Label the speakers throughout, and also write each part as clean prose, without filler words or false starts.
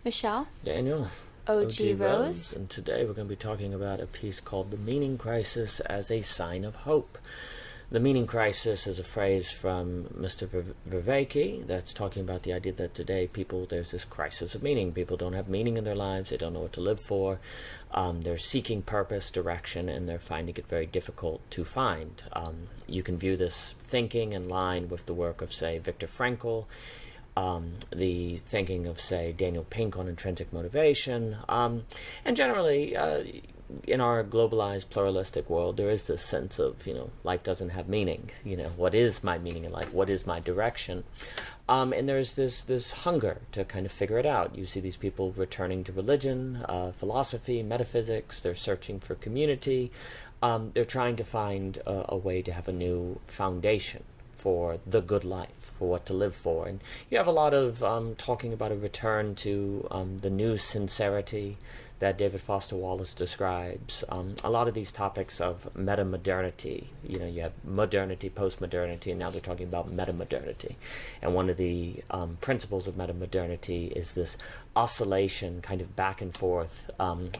Speaker 1: Michelle.
Speaker 2: Daniel.
Speaker 1: O.G. Rose.
Speaker 2: And today we're going to be talking about a piece called The Meaning Crisis as a Sign of Hope. The meaning crisis is a phrase from Mr. Vervaeke that's talking about the idea that today there's this crisis of meaning. People don't have meaning in their lives. They don't know what to live for. They're seeking purpose, direction, and they're finding it very difficult to find. You can view this thinking in line with the work of, say, Viktor Frankl, the thinking of, say, Daniel Pink on intrinsic motivation, and generally, in our globalized, pluralistic world, there is this sense of, life doesn't have meaning. What is my meaning in life? What is my direction? And there's this hunger to kind of figure it out. You see these people returning to religion, philosophy, metaphysics. They're searching for community. They're trying to find a way to have a new foundation for the good life, for what to live for. And you have a lot of talking about a return to the new sincerity that David Foster Wallace describes. A lot of these topics of meta-modernity, you have modernity, post-modernity, and now they're talking about meta-modernity. And one of the principles of meta-modernity is this oscillation kind of back and forth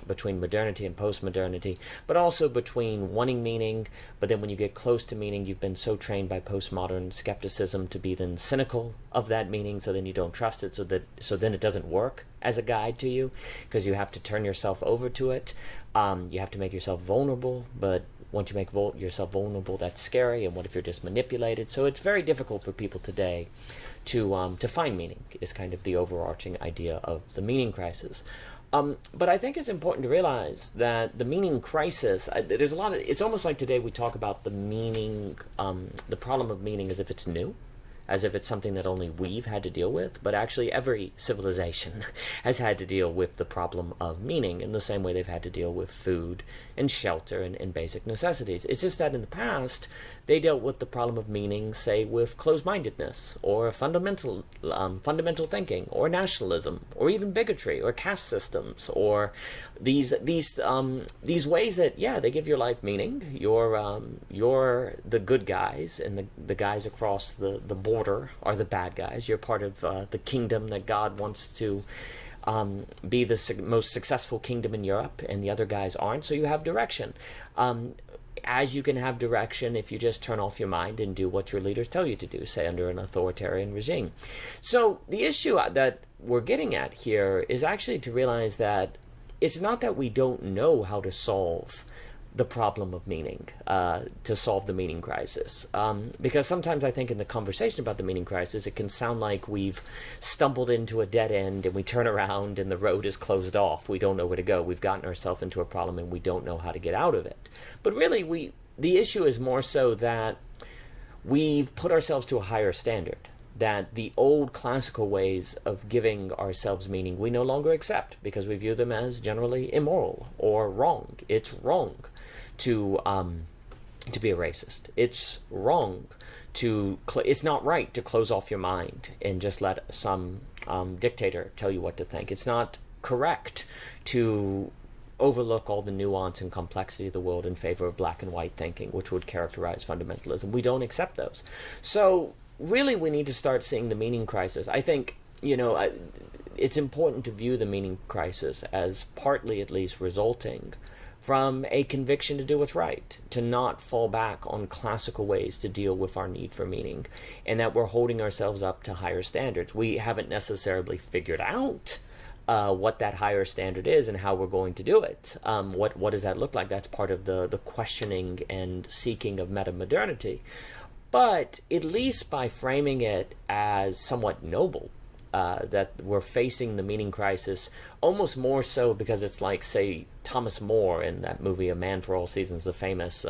Speaker 2: between modernity and post-modernity, but also between wanting meaning, but then when you get close to meaning, you've been so trained by postmodern skepticism to be then cynical of that meaning, so then you don't trust it, so then it doesn't work as a guide to you, because you have to turn yourself over to it. You have to make yourself vulnerable, but once you make yourself vulnerable, that's scary. And what if you're just manipulated? So it's very difficult for people today to find meaning, is kind of the overarching idea of the meaning crisis. But I think it's important to realize that the meaning crisis, there's a lot of, it's almost like today we talk about the meaning, the problem of meaning as if it's new, as if it's something that only we've had to deal with, but actually every civilization has had to deal with the problem of meaning in the same way they've had to deal with food and shelter and basic necessities. It's just that in the past, they dealt with the problem of meaning, say, with closed-mindedness, or fundamental thinking, or nationalism, or even bigotry, or caste systems, or these ways that, they give your life meaning. You're the good guys, and the guys across the border are the bad guys. You're part of the kingdom that God wants to be the most successful kingdom in Europe, and the other guys aren't, so you have direction. As you can have direction if you just turn off your mind and do what your leaders tell you to do, say under an authoritarian regime. So the issue that we're getting at here is actually to realize that it's not that we don't know how to solve the problem of meaning, to solve the meaning crisis. Because sometimes I think in the conversation about the meaning crisis, it can sound like we've stumbled into a dead end and we turn around and the road is closed off. We don't know where to go. We've gotten ourselves into a problem and we don't know how to get out of it. But really, the issue is more so that we've put ourselves to a higher standard, that the old classical ways of giving ourselves meaning we no longer accept because we view them as generally immoral or wrong. It's wrong to be a racist. It's wrong it's not right to close off your mind and just let some dictator tell you what to think. It's not correct to overlook all the nuance and complexity of the world in favor of black and white thinking, which would characterize fundamentalism. We don't accept those. So really, we need to start seeing the meaning crisis. I think, it's important to view the meaning crisis as partly, at least, resulting from a conviction to do what's right, to not fall back on classical ways to deal with our need for meaning, and that we're holding ourselves up to higher standards. We haven't necessarily figured out what that higher standard is and how we're going to do it. What does that look like? That's part of the questioning and seeking of meta-modernity. But at least by framing it as somewhat noble, that we're facing the meaning crisis, almost more so because it's like, say, Thomas More in that movie A Man for All Seasons, the famous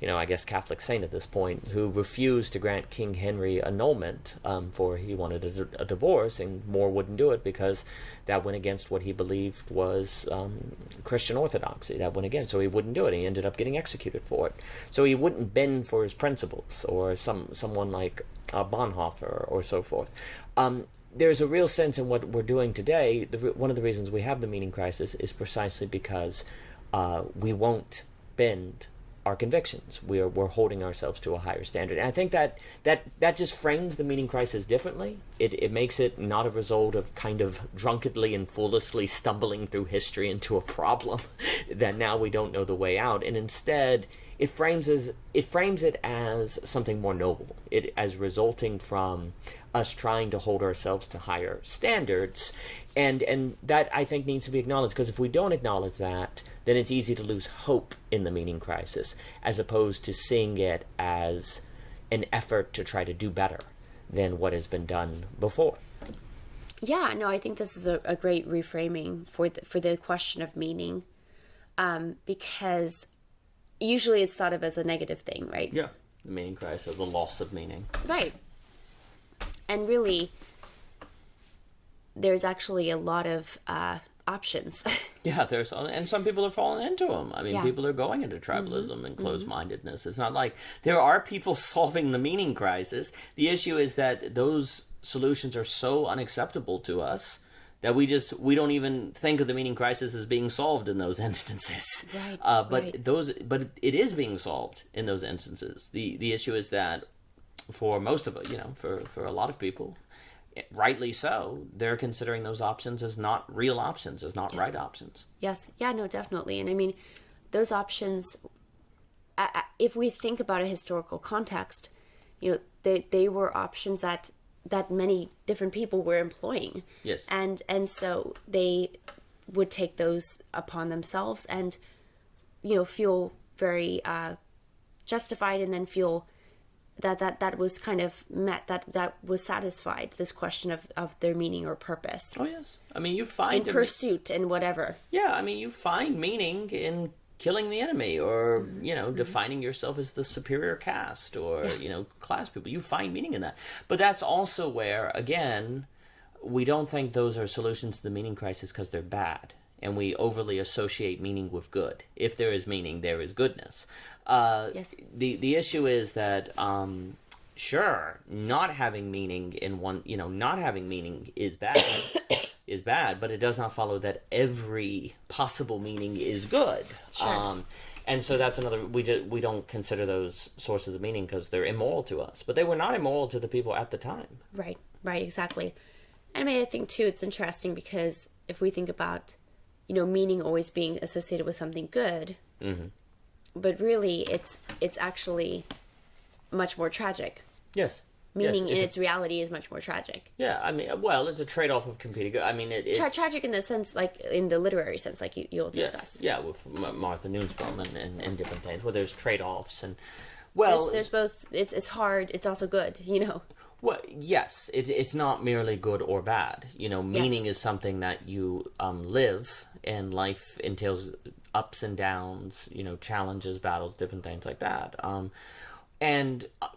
Speaker 2: I guess Catholic saint at this point, who refused to grant King Henry annulment, for he wanted a divorce, and More wouldn't do it because that went against what he believed was Christian orthodoxy. That went against, so he wouldn't do it. He ended up getting executed for it. So he wouldn't bend for his principles, or someone like Bonhoeffer or so forth. There's a real sense in what we're doing today. One of the reasons we have the meaning crisis is precisely because we won't bend our convictions. We're holding ourselves to a higher standard. And I think that just frames the meaning crisis differently. It makes it not a result of kind of drunkenly and foolishly stumbling through history into a problem that now we don't know the way out. And instead, it frames it as something more noble. As resulting from us trying to hold ourselves to higher standards. And that, I think, needs to be acknowledged, because if we don't acknowledge that, then it's easy to lose hope in the meaning crisis, as opposed to seeing it as an effort to try to do better than what has been done before.
Speaker 1: Yeah, no, I think this is a great reframing for the question of meaning, because usually it's thought of as a negative thing, right?
Speaker 2: Yeah, the meaning crisis, the loss of meaning.
Speaker 1: Right. And really, there's actually a lot of options.
Speaker 2: Yeah, and some people are falling into them. I mean,
Speaker 1: Yeah.
Speaker 2: people are going into tribalism and closed-mindedness. It's not like there are people solving the meaning crisis. The issue is that those solutions are so unacceptable to us that we don't even think of the meaning crisis as being solved in those instances.
Speaker 1: Right.
Speaker 2: But it is being solved in those instances. The issue is that for most of it, for a lot of people, rightly so, they're considering those options as not real options, as not right options.
Speaker 1: Yes. Yeah, no, definitely. And I mean, those options, if we think about a historical context, they were options that many different people were employing.
Speaker 2: Yes.
Speaker 1: And so they would take those upon themselves and, feel very justified, and then feel that was kind of met, that was satisfied, this question of their meaning or purpose.
Speaker 2: Oh, yes. I mean, you find...
Speaker 1: in pursuit and whatever.
Speaker 2: Yeah, I mean, you find meaning in killing the enemy, or, defining yourself as the superior caste, or, class people. You find meaning in that. But that's also where, again, we don't think those are solutions to the meaning crisis because they're bad. And we overly associate meaning with good. If there is meaning, there is goodness.
Speaker 1: Yes.
Speaker 2: The issue is that, sure, not having meaning not having meaning is bad, but it does not follow that every possible meaning is good.
Speaker 1: Sure.
Speaker 2: And so that's another, we don't consider those sources of meaning because they're immoral to us. But they were not immoral to the people at the time.
Speaker 1: Right, exactly. And I think, too, it's interesting because if we think about, meaning always being associated with something good, but really it's actually much more tragic.
Speaker 2: Yes.
Speaker 1: Meaning in its reality is much more tragic.
Speaker 2: Yeah, I mean, well, it's a trade-off of competing good. I mean, it's...
Speaker 1: tragic in the sense, like, in the literary sense, like you'll discuss.
Speaker 2: Yes. Yeah, with Martha Nussbaum and different things, where there's trade-offs and... Well...
Speaker 1: There's both... It's hard, it's also good,
Speaker 2: Well, yes, it's not merely good or bad. Meaning is something that you live, and life entails ups and downs, challenges, battles, different things like that.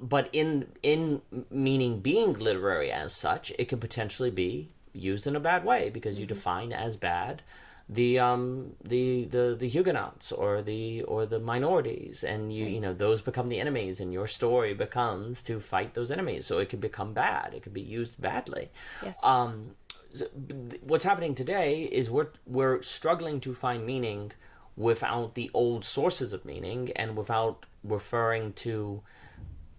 Speaker 2: But in meaning being literary as such, it can potentially be used in a bad way, because you define as bad the Huguenots or the minorities, and those become the enemies, and your story becomes to fight those enemies. So it can become bad. It can be used badly.
Speaker 1: Yes.
Speaker 2: What's happening today is we're struggling to find meaning without the old sources of meaning, and without referring to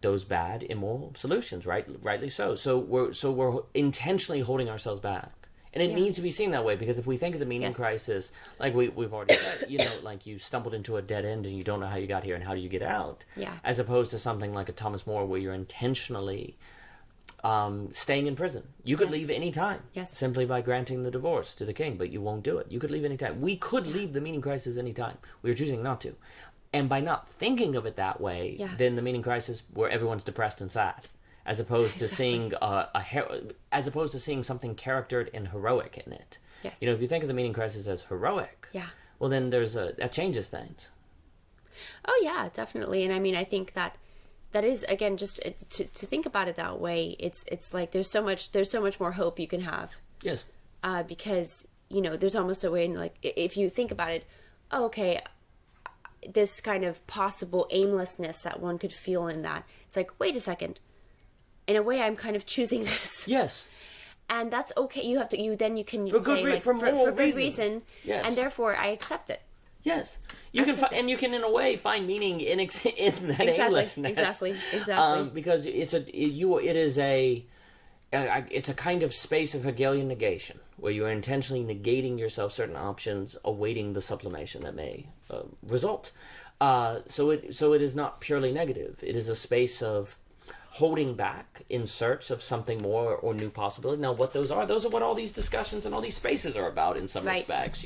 Speaker 2: those bad, immoral solutions. Rightly so. So we're intentionally holding ourselves back. And it needs to be seen that way, because if we think of the meaning crisis, like we've already said, like you stumbled into a dead end and you don't know how you got here and how do you get out, as opposed to something like a Thomas More, where you're intentionally staying in prison. You could leave any time, simply by granting the divorce to the king, but you won't do it. You could leave any time. We could leave the meaning crisis any time. We are choosing not to. And by not thinking of it that way, then the meaning crisis, where everyone's depressed and sad, as opposed to seeing something charactered and heroic in it.
Speaker 1: Yes.
Speaker 2: If you think of the meaning crisis as heroic, well, then that changes things.
Speaker 1: Oh yeah, definitely. And I mean, I think that is, again, just to think about it that way. It's like there's so much more hope you can have.
Speaker 2: Yes.
Speaker 1: Because there's almost a way, like, if you think about it, this kind of possible aimlessness that one could feel in that. It's like, wait a second. In a way, I'm kind of choosing this.
Speaker 2: Yes.
Speaker 1: And that's okay. You can
Speaker 2: for
Speaker 1: say,
Speaker 2: good,
Speaker 1: like,
Speaker 2: for
Speaker 1: good
Speaker 2: reason.
Speaker 1: reason.
Speaker 2: Yes.
Speaker 1: And therefore, I accept it.
Speaker 2: Yes, you can and you can in a way find meaning in that aimlessness.
Speaker 1: Exactly.
Speaker 2: Because it's a kind of space of Hegelian negation where you are intentionally negating yourself certain options, awaiting the sublimation that may result. So it is not purely negative. It is a space of holding back in search of something more or new possibility. Now, what those are what all these discussions and all these spaces are about in some respects.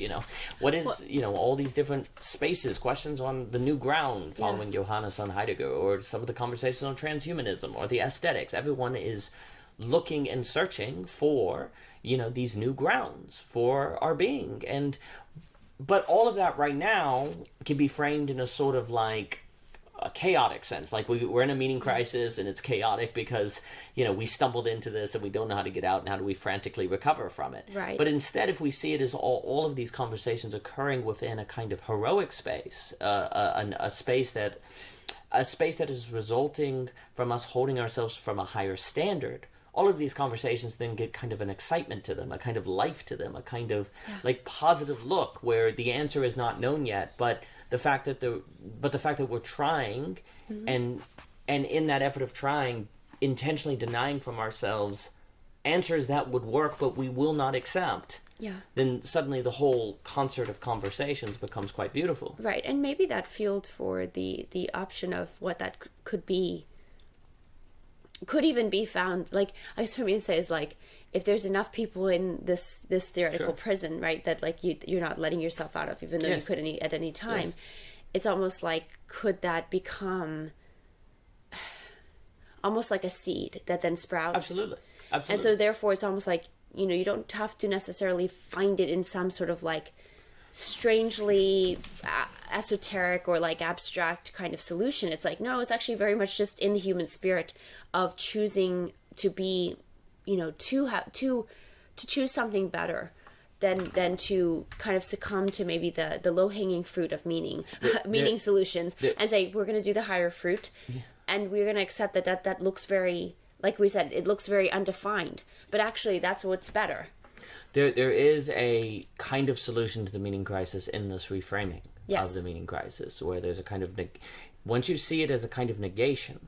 Speaker 2: What is all these different spaces, questions on the new ground following Johannes on Heidegger, or some of the conversations on transhumanism or the aesthetics. Everyone is looking and searching for these new grounds for our being, but all of that right now can be framed in a sort of like a chaotic sense. Like we're in a meaning crisis, and it's chaotic because we stumbled into this and we don't know how to get out, and how do we frantically recover from it.
Speaker 1: Right.
Speaker 2: But instead, if we see it as all of these conversations occurring within a kind of heroic space, a space that is resulting from us holding ourselves from a higher standard, all of these conversations then get kind of an excitement to them, a kind of life to them, a kind of like positive look where the answer is not known yet, but the fact that we're trying, and in that effort of trying, intentionally denying from ourselves answers that would work, but we will not accept.
Speaker 1: Yeah.
Speaker 2: Then suddenly the whole concert of conversations becomes quite beautiful.
Speaker 1: Right, and maybe that field for the option of what that could be could even be found, like, I guess for me to say is like, if there's enough people in this theoretical prison, right, that like you're not letting yourself out of, even though you could at any time, it's almost like, could that become almost like a seed that then sprouts?
Speaker 2: Absolutely.
Speaker 1: And so therefore it's almost like, you don't have to necessarily find it in some sort of like strangely esoteric or like abstract kind of solution. It's like, no, it's actually very much just in the human spirit of choosing to be, to choose something better than to kind of succumb to maybe the low-hanging fruit of meaning solutions, and say we're going to do the higher fruit, and we're going to accept that looks very, like we said, it looks very undefined, but actually that's what's better.
Speaker 2: There is a kind of solution to the meaning crisis in this reframing of the meaning crisis, where there's a kind of once you see it as a kind of negation,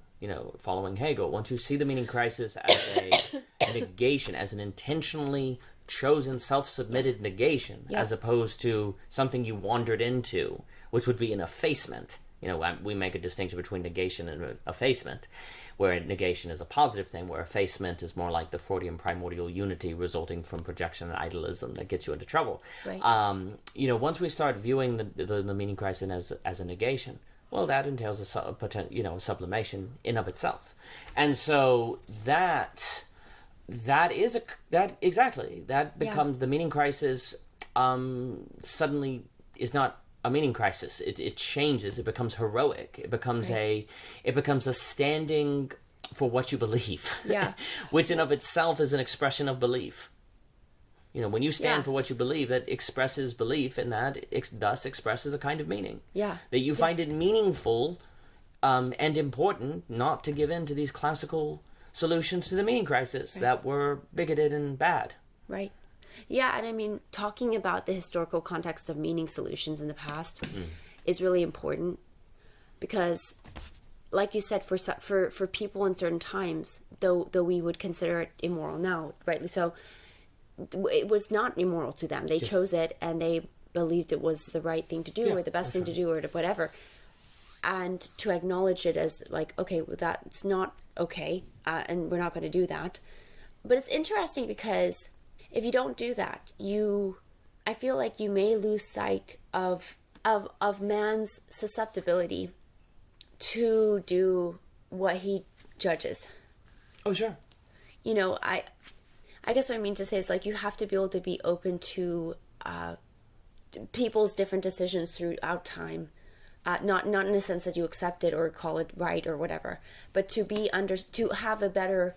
Speaker 2: following Hegel, once you see the meaning crisis as a negation, as an intentionally chosen, self-submitted negation, as opposed to something you wandered into, which would be an effacement. We make a distinction between negation and effacement, where negation is a positive thing, where effacement is more like the Freudian primordial unity resulting from projection and idealism that gets you into trouble.
Speaker 1: Right.
Speaker 2: Once we start viewing the meaning crisis as a negation, well, that entails a sublimation in of itself, and so that becomes the meaning crisis. Suddenly is not a meaning crisis. It changes. It becomes heroic. It becomes a standing for what you believe. Yeah. Which in of itself is an expression of belief. When you stand for what you believe, that expresses belief, and that thus expresses a kind of meaning. Yeah. That you find it meaningful and important not to give in to these classical solutions to the meaning crisis that were bigoted and bad. Right.
Speaker 1: Yeah, and I mean, talking about the historical context of meaning solutions in the past is really important, because, like you said, for people in certain times, though we would consider it immoral now, rightly so, it was not immoral to them. They chose it, and they believed it was the right thing to do, or the best thing to do, or whatever. And to acknowledge it as like, okay, well, that's not okay, and we're not going to do that. But it's interesting because if you don't do that, I feel like you may lose sight of man's susceptibility to do what he judges.
Speaker 2: Oh, sure.
Speaker 1: I guess what I mean to say is, like, you have to be able to be open to people's different decisions throughout time. Not in a sense that you accept it or call it right or whatever, but to have a better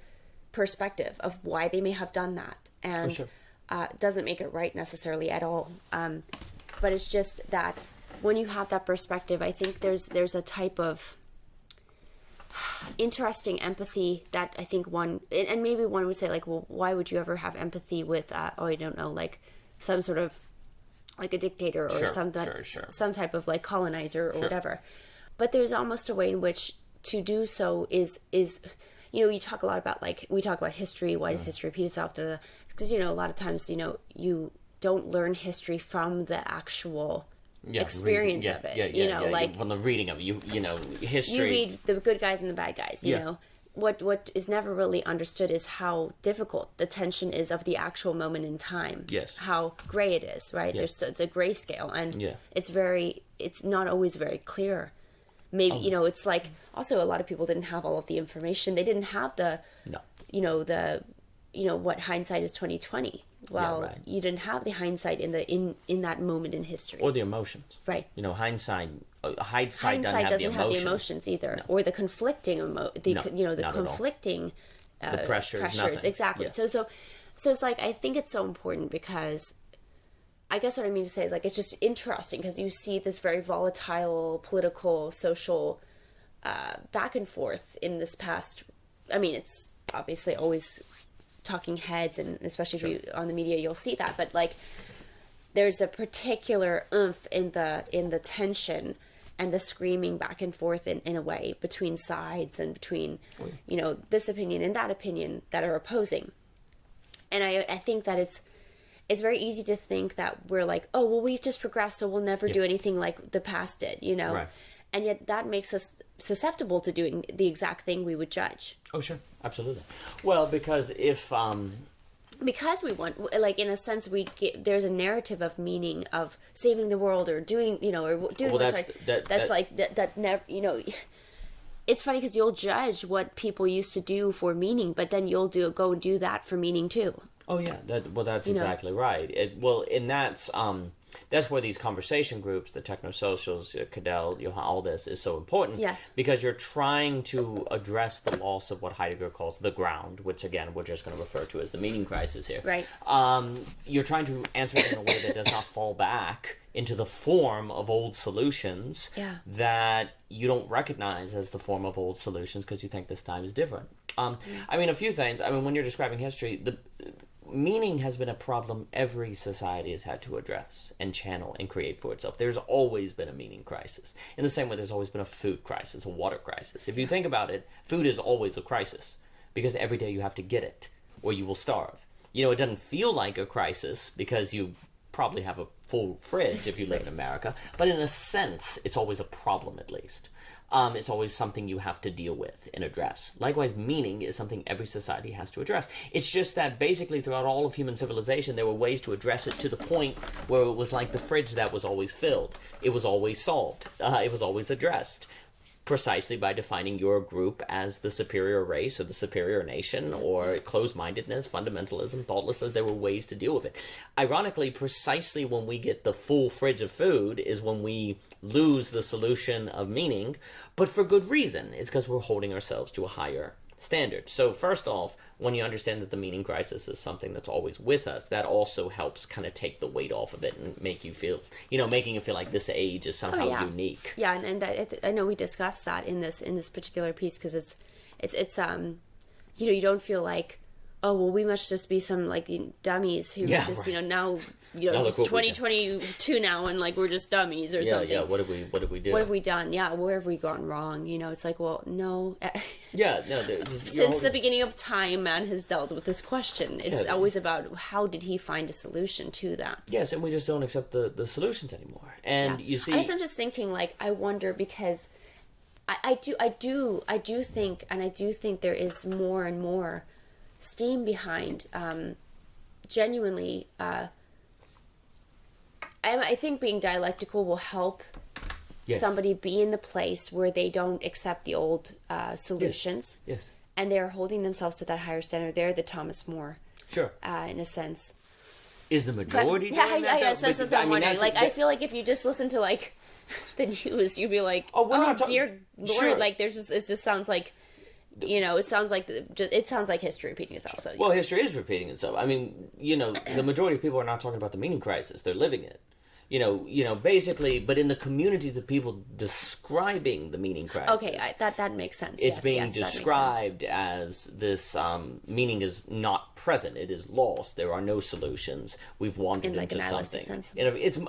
Speaker 1: perspective of why they may have done that, and doesn't make it right necessarily at all. But it's just that when you have that perspective, I think there's a type of interesting empathy that I think one, and maybe one would say, like, well, why would you ever have empathy with I don't know, like some sort of like a dictator or
Speaker 2: Sure.
Speaker 1: some type of like colonizer or
Speaker 2: Sure.
Speaker 1: whatever. But there's almost a way in which to do so is you talk a lot about, like, we talk about history. Why does history repeat itself? Because a lot of times you don't learn history from the actual experience of it. Like
Speaker 2: from the reading of it, history.
Speaker 1: You read the good guys and the bad guys. You know what is never really understood is how difficult the tension is of the actual moment in time.
Speaker 2: Yes.
Speaker 1: How gray it is, right?
Speaker 2: Yes.
Speaker 1: It's a gray scale, and
Speaker 2: Yeah.
Speaker 1: it's not always very clear. Maybe it's like, also a lot of people didn't have all of the information. They didn't have what hindsight is 2020. Well,
Speaker 2: right.
Speaker 1: you didn't have the hindsight in that moment in history,
Speaker 2: Or the emotions.
Speaker 1: right?
Speaker 2: Hindsight doesn't
Speaker 1: Hindsight
Speaker 2: have the
Speaker 1: emotions either, or the conflicting
Speaker 2: not
Speaker 1: conflicting
Speaker 2: the pressures, nothing.
Speaker 1: exactly.
Speaker 2: Yeah.
Speaker 1: So it's like, I think it's so important, because I guess what I mean to say is, like, it's just interesting because you see this very volatile political, social back and forth in this past. I mean, it's obviously always talking heads, and especially if you on the media, you'll see that. But like, there's a particular oomph in the tension and the screaming back and forth in a way between sides and between this opinion and that opinion that are opposing. And I think that it's very easy to think that we're like, oh, well, we've just progressed, so we'll never do anything like the past did,
Speaker 2: Right.
Speaker 1: And yet that makes us susceptible to doing the exact thing we would judge.
Speaker 2: Oh, sure. Absolutely. Well, because if...
Speaker 1: Because we want, like, in a sense, there's a narrative of meaning, of saving the world, or doing, or doing
Speaker 2: Well,
Speaker 1: what's
Speaker 2: that's
Speaker 1: right. That never, it's funny because you'll judge what people used to do for meaning, but then you'll go and do that for meaning too.
Speaker 2: Oh yeah, that's exactly right. And that's where these conversation groups, the technosocials, Cadell, all this is so important.
Speaker 1: Yes.
Speaker 2: Because you're trying to address the loss of what Heidegger calls the ground, which again we're just going to refer to as the meaning crisis here.
Speaker 1: Right.
Speaker 2: You're trying to answer it in a way that does not fall back into the form of old solutions that you don't recognize as the form of old solutions because you think this time is different. I mean, a few things. I mean, when you're describing history, the meaning has been a problem every society has had to address and channel and create for itself. There's always been a meaning crisis. In the same way there's always been a food crisis, a water crisis. If you think about it, food is always a crisis because every day you have to get it or you will starve. It doesn't feel like a crisis because you probably have a full fridge if you live in America, but in a sense, it's always a problem at least. It's always something you have to deal with and address. Likewise, meaning is something every society has to address. It's just that basically throughout all of human civilization, there were ways to address it to the point where it was like the fridge that was always filled. It was always solved. It was always addressed. Precisely by defining your group as the superior race or the superior nation, or closed-mindedness, fundamentalism, thoughtlessness. There were ways to deal with it. Ironically, precisely when we get the full fridge of food is when we lose the solution of meaning, but for good reason. It's because we're holding ourselves to a higher standard. So first off, when you understand that the meaning crisis is something that's always with us, that also helps kind of take the weight off of it and make you feel, making you feel like this age is somehow unique.
Speaker 1: Yeah, and I know we discussed that in this particular piece, because it's you don't feel like, oh, well, we must just be some like dummies who just now it's 2022 now, and like we're just dummies or something.
Speaker 2: Yeah, what did we do?
Speaker 1: What have we done? Yeah, where have we gone wrong? It's like, well, no.
Speaker 2: Since
Speaker 1: the beginning of time, man has dealt with this question. It's always about how did he find a solution to that.
Speaker 2: Yes, and we just don't accept the solutions anymore. And you see,
Speaker 1: I guess I'm just thinking, like, I wonder, because I do think there is more and more steam behind genuinely I think being dialectical will help somebody be in the place where they don't accept the old solutions.
Speaker 2: Yes.
Speaker 1: And they're holding themselves to that higher standard. They're the Thomas More.
Speaker 2: Sure.
Speaker 1: In a sense.
Speaker 2: Is the majority doing that?
Speaker 1: Yes, that's what I'm wondering. I feel like if you just listen to like the news, you'd be like, dear Lord,
Speaker 2: sure.
Speaker 1: like it just sounds like, it sounds like history repeating itself. So,
Speaker 2: well, history is repeating itself. I mean, the majority of people are not talking about the meaning crisis; they're living it. Basically, but in the communities of people describing the meaning crisis.
Speaker 1: Okay, that makes sense.
Speaker 2: It's being described as this meaning is not present. It is lost. There are no solutions. We've wandered into something. Sense. It's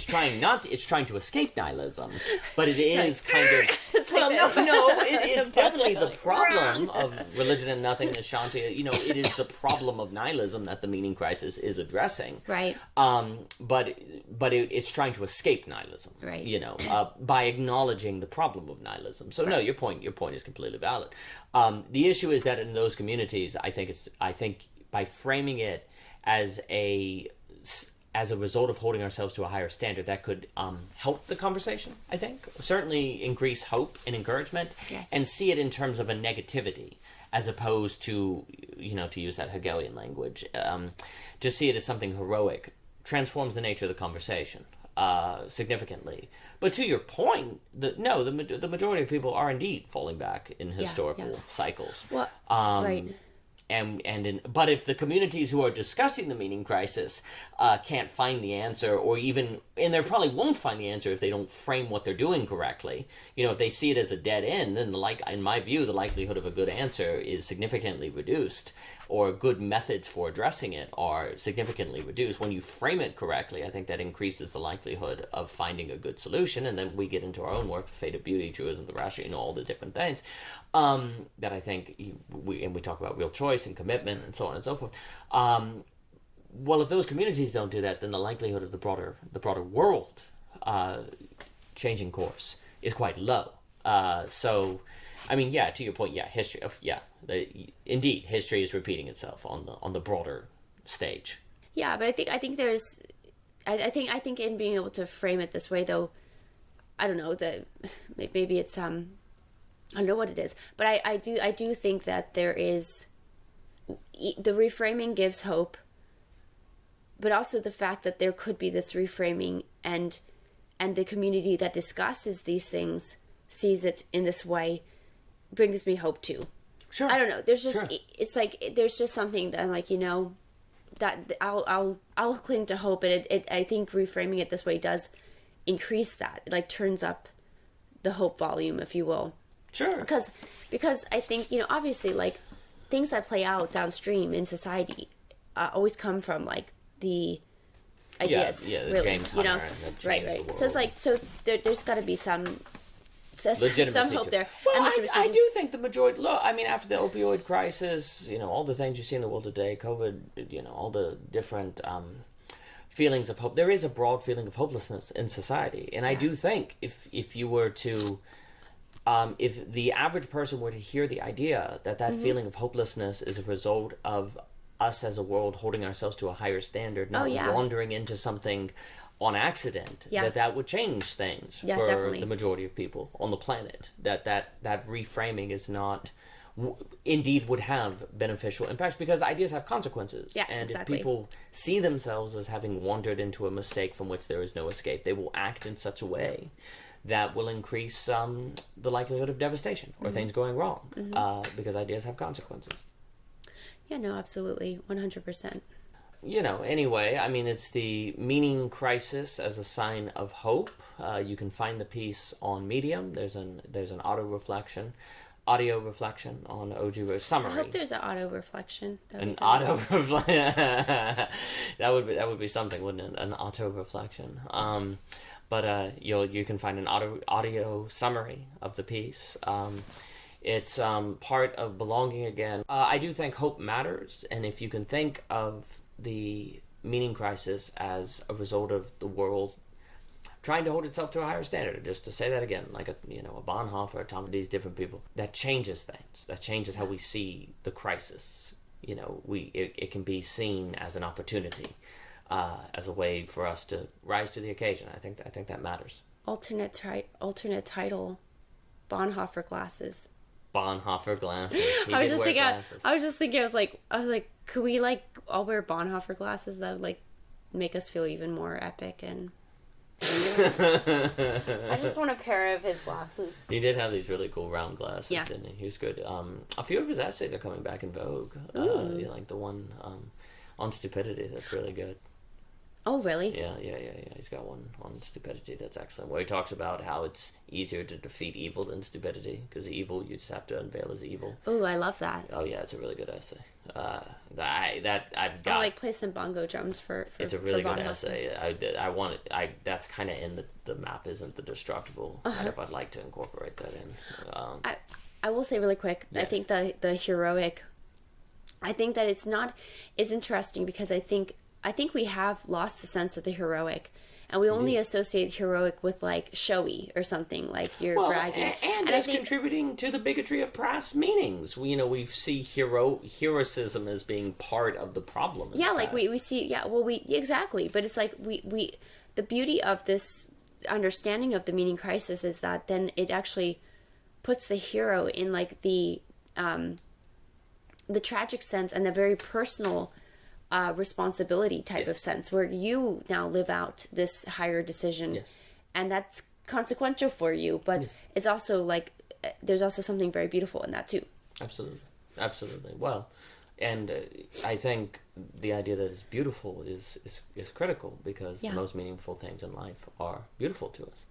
Speaker 2: trying to escape nihilism, but it is kind of it's definitely the problem of religion and nothingness, Shanti. It is the problem of nihilism that the meaning crisis is addressing.
Speaker 1: Right.
Speaker 2: But it's trying to escape nihilism,
Speaker 1: right?
Speaker 2: By acknowledging the problem of nihilism. So right. No, your point is completely valid. The issue is that in those communities, I think by framing it as a result of holding ourselves to a higher standard, that could help the conversation. I think certainly increase hope and encouragement,
Speaker 1: yes.
Speaker 2: And see it in terms of a negativity, as opposed to to use that Hegelian language, to see it as something heroic. Transforms the nature of the conversation significantly. But to your point, the majority of people are indeed falling back in historical cycles.
Speaker 1: Well, right.
Speaker 2: But if the communities who are discussing the meaning crisis can't find the answer, and they probably won't find the answer if they don't frame what they're doing correctly. If they see it as a dead end, then in my view, the likelihood of a good answer is significantly reduced, or good methods for addressing it are significantly reduced. When you frame it correctly, I think that increases the likelihood of finding a good solution, and then we get into our own work, the fate of beauty, truism, the rational, all the different things that I think we talk about real choice and commitment and so on and so forth. Well, if those communities don't do that, then the likelihood of the broader world changing course is quite low. So, I mean, to your point, history indeed, history is repeating itself on the broader stage.
Speaker 1: Yeah, but I think there's, I think in being able to frame it this way, though, I don't know that maybe it's I don't know what it is, but I do think that there is, the reframing gives hope, but also the fact that there could be this reframing and the community that discusses these things sees it in this way brings me hope too.
Speaker 2: Sure.
Speaker 1: I don't know. There's just, it's like, there's just something that I'm like, that I'll cling to hope. And I think reframing it this way does increase that. It turns up the hope volume, if you will.
Speaker 2: Sure.
Speaker 1: Because I think, obviously things that play out downstream in society always come from the ideas.
Speaker 2: Yeah,
Speaker 1: really,
Speaker 2: James Hunter,
Speaker 1: right. So it's there's got to be some hope there.
Speaker 2: Well, I do think the majority. Look, I mean, after the opioid crisis, all the things you see in the world today, COVID, all the different feelings of hope. There is a broad feeling of hopelessness in society, and I do think if you were to. If the average person were to hear the idea that mm-hmm. feeling of hopelessness is a result of us as a world holding ourselves to a higher standard, not wandering into something on accident, that would change things for
Speaker 1: definitely.
Speaker 2: The majority of people on the planet. That reframing is not, indeed would have beneficial impacts, because ideas have consequences.
Speaker 1: Yeah,
Speaker 2: and
Speaker 1: exactly.
Speaker 2: if people see themselves as having wandered into a mistake from which there is no escape, they will act in such a way that will increase the likelihood of devastation or mm-hmm. things going wrong, mm-hmm. Because ideas have consequences.
Speaker 1: Yeah, no, absolutely, 100%.
Speaker 2: Anyway, I mean, it's the meaning crisis as a sign of hope. You can find the piece on Medium. There's an audio reflection on OG summary.
Speaker 1: I hope there's an auto reflection.
Speaker 2: An auto reflection. That would be something, wouldn't it? An auto reflection. But you can find an audio summary of the piece. It's part of belonging again. I do think hope matters, and if you can think of the meaning crisis as a result of the world trying to hold itself to a higher standard, just to say that again, like a Bonhoeffer, these different people, that changes things. That changes how we see the crisis. It can be seen as an opportunity. As a way for us to rise to the occasion. I think that matters.
Speaker 1: Alternate title, Bonhoeffer glasses.
Speaker 2: Bonhoeffer glasses.
Speaker 1: I was just thinking. I was like, could we all wear Bonhoeffer glasses? That would make us feel even more epic. And I just want a pair of his glasses.
Speaker 2: He did have these really cool round glasses, didn't he? He was good. A few of his essays are coming back in vogue. Like the one on stupidity. That's really good.
Speaker 1: Oh, really?
Speaker 2: Yeah. He's got one on stupidity that's excellent, where he talks about how it's easier to defeat evil than stupidity, because evil you just have to unveil as evil.
Speaker 1: Oh, I love that.
Speaker 2: Oh yeah, it's a really good essay. I've got.
Speaker 1: I'll like play some bongo drums for
Speaker 2: It's a really good
Speaker 1: Bongo.
Speaker 2: essay. That's kind of in the map isn't the destructible. I'd like to incorporate that in.
Speaker 1: I will say really quick.
Speaker 2: Yes.
Speaker 1: I think the heroic. I think that it's interesting because I think we have lost the sense of the heroic, and we only associate heroic with like showy or something, like you're bragging.
Speaker 2: And it's contributing to the bigotry of past meanings. We see heroism as being part of the problem.
Speaker 1: Yeah, like we see. Yeah, well, exactly. But it's like we the beauty of this understanding of the meaning crisis is that then it actually puts the hero in like the tragic sense and the very personal responsibility type of sense, where you now live out this higher decision, and that's consequential for you, but it's also like there's also something very beautiful in that too.
Speaker 2: Absolutely. Well, and I think the idea that it's beautiful is critical, because the most meaningful things in life are beautiful to us.